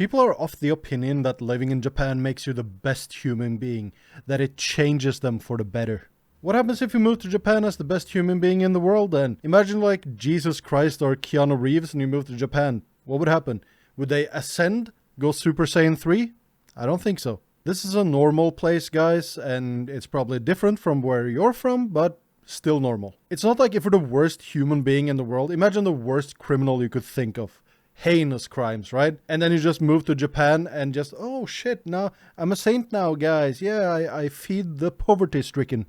People are of the opinion that living in Japan makes you the best human being, that it changes them for the better. What happens if you move to Japan as the best human being in the world then? Imagine like Jesus Christ or Keanu Reeves and you move to Japan. What would happen? Would they ascend? Go Super Saiyan 3? I don't think so. This is a normal place, guys, and it's probably different from where you're from, but still normal. It's not like if you're the worst human being in the world. Imagine the worst criminal you could think of. Heinous crimes, right? And then you just move to Japan and just, oh shit, now I'm a saint now, guys. Yeah, I feed the poverty-stricken.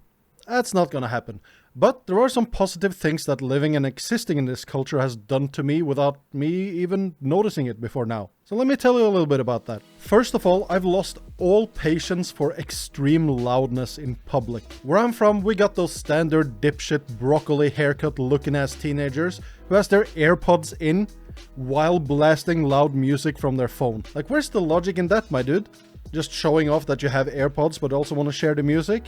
That's not gonna happen. But there are some positive things that living and existing in this culture has done to me without me even noticing it before now. So let me tell you a little bit about that. First of all, I've lost all patience for extreme loudness in public. Where I'm from, we got those standard dipshit broccoli haircut looking ass teenagers who has their AirPods in while blasting loud music from their phone. Like, where's the logic in that, my dude? Just showing off that you have AirPods but also want to share the music?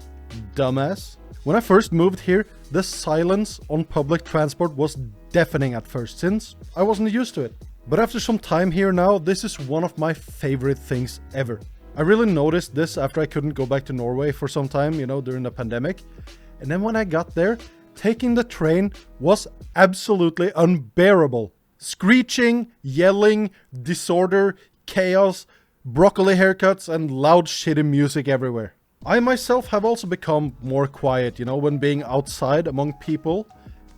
Dumbass. When I first moved here, the silence on public transport was deafening at first, since I wasn't used to it. But after some time here now, this is one of my favorite things ever. I really noticed this after I couldn't go back to Norway for some time, during the pandemic. And then when I got there, taking the train was absolutely unbearable. Screeching, yelling, disorder, chaos, broccoli haircuts, and loud shitty music everywhere. I myself have also become more quiet, when being outside among people,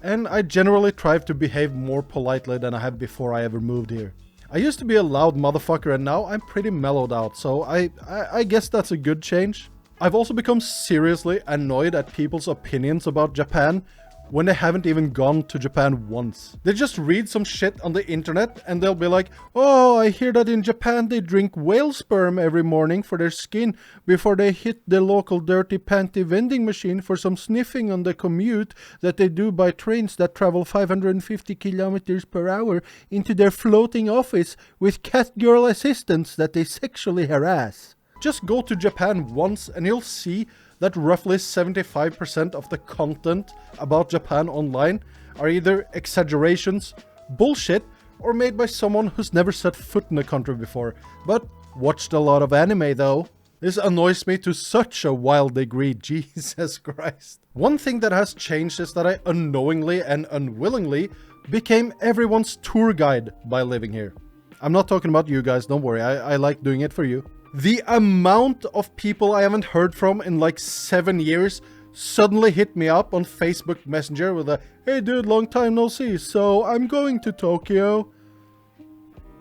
and I generally try to behave more politely than I have before I ever moved here. I used to be a loud motherfucker and now I'm pretty mellowed out, so I guess that's a good change. I've also become seriously annoyed at people's opinions about Japan when they haven't even gone to Japan once. They just read some shit on the internet and they'll be like, oh, I hear that in Japan they drink whale sperm every morning for their skin before they hit the local dirty panty vending machine for some sniffing on the commute that they do by trains that travel 550 kilometers per hour into their floating office with cat girl assistants that they sexually harass. Just go to Japan once and you'll see that roughly 75% of the content about Japan online are either exaggerations, bullshit, or made by someone who's never set foot in the country before, but watched a lot of anime though. This annoys me to such a wild degree, Jesus Christ. One thing that has changed is that I unknowingly and unwillingly became everyone's tour guide by living here. I'm not talking about you guys, don't worry, I like doing it for you. The amount of people I haven't heard from in like 7 years suddenly hit me up on Facebook Messenger with a, hey dude, long time no see, so I'm going to Tokyo.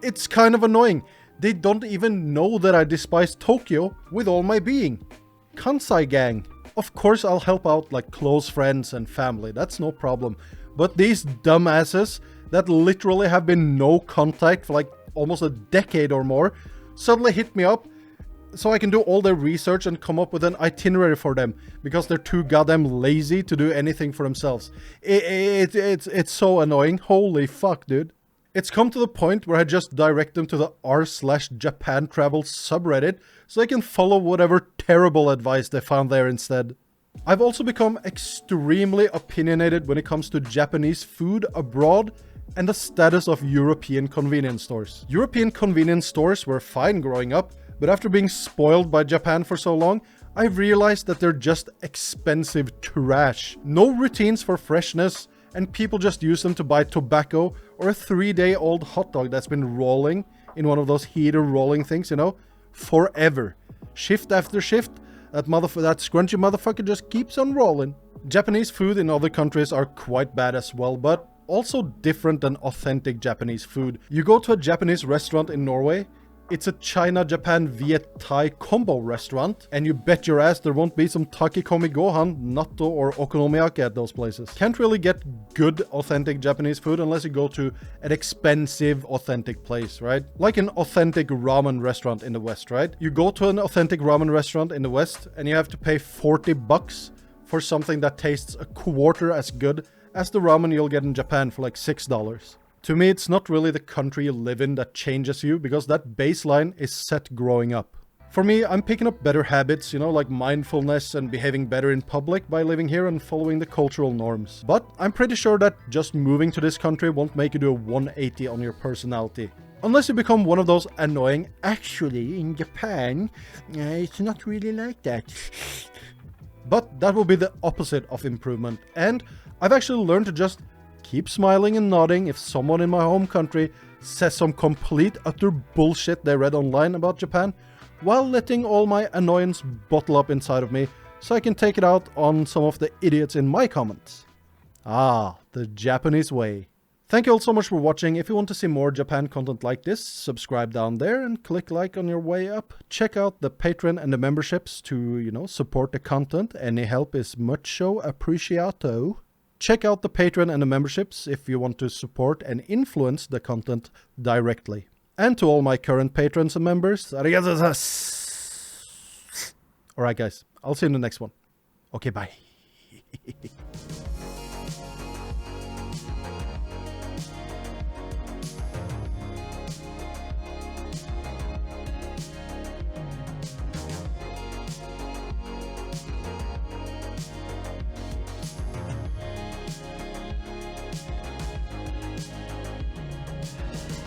It's kind of annoying. They don't even know that I despise Tokyo with all my being. Kansai gang. Of course I'll help out like close friends and family, that's no problem. But these dumbasses that literally have been no contact for like almost a decade or more suddenly hit me up so I can do all their research and come up with an itinerary for them because they're too goddamn lazy to do anything for themselves. It's so annoying. Holy fuck, dude. It's come to the point where I just direct them to the r/Japan travel subreddit so they can follow whatever terrible advice they found there instead. I've also become extremely opinionated when it comes to Japanese food abroad and the status of European convenience stores. European convenience stores were fine growing up, but after being spoiled by Japan for so long, I've realized that they're just expensive trash. No routines for freshness, and people just use them to buy tobacco or a 3-day-old hot dog that's been rolling in one of those heater rolling things, forever. Shift after shift, that scrunchy motherfucker just keeps on rolling. Japanese food in other countries are quite bad as well, but also different than authentic Japanese food. You go to a Japanese restaurant in Norway, it's a China, Japan, Viet, Thai combo restaurant, and you bet your ass there won't be some takikomi gohan, natto, or okonomiyaki at those places. Can't really get good authentic Japanese food unless you go to an expensive authentic place, right? Like an authentic ramen restaurant in the West, right? You go to an authentic ramen restaurant in the West and you have to pay 40 bucks for something that tastes a quarter as good as the ramen you'll get in Japan for like $6. To me, it's not really the country you live in that changes you, because that baseline is set growing up. For me, I'm picking up better habits, like mindfulness and behaving better in public by living here and following the cultural norms. But I'm pretty sure that just moving to this country won't make you do a 180 on your personality. Unless you become one of those annoying, actually, in Japan, it's not really like that. But that will be the opposite of improvement, and I've actually learned to just keep smiling and nodding if someone in my home country says some complete utter bullshit they read online about Japan, while letting all my annoyance bottle up inside of me so I can take it out on some of the idiots in my comments. Ah, the Japanese way. Thank you all so much for watching. If you want to see more Japan content like this, subscribe down there and click like on your way up. Check out the Patreon and the memberships to, support the content. Any help is mucho appreciato. Check out the Patreon and the memberships if you want to support and influence the content directly. And to all my current patrons and members, arigatou gozaimasu. Alright guys, I'll see you in the next one. Okay, bye.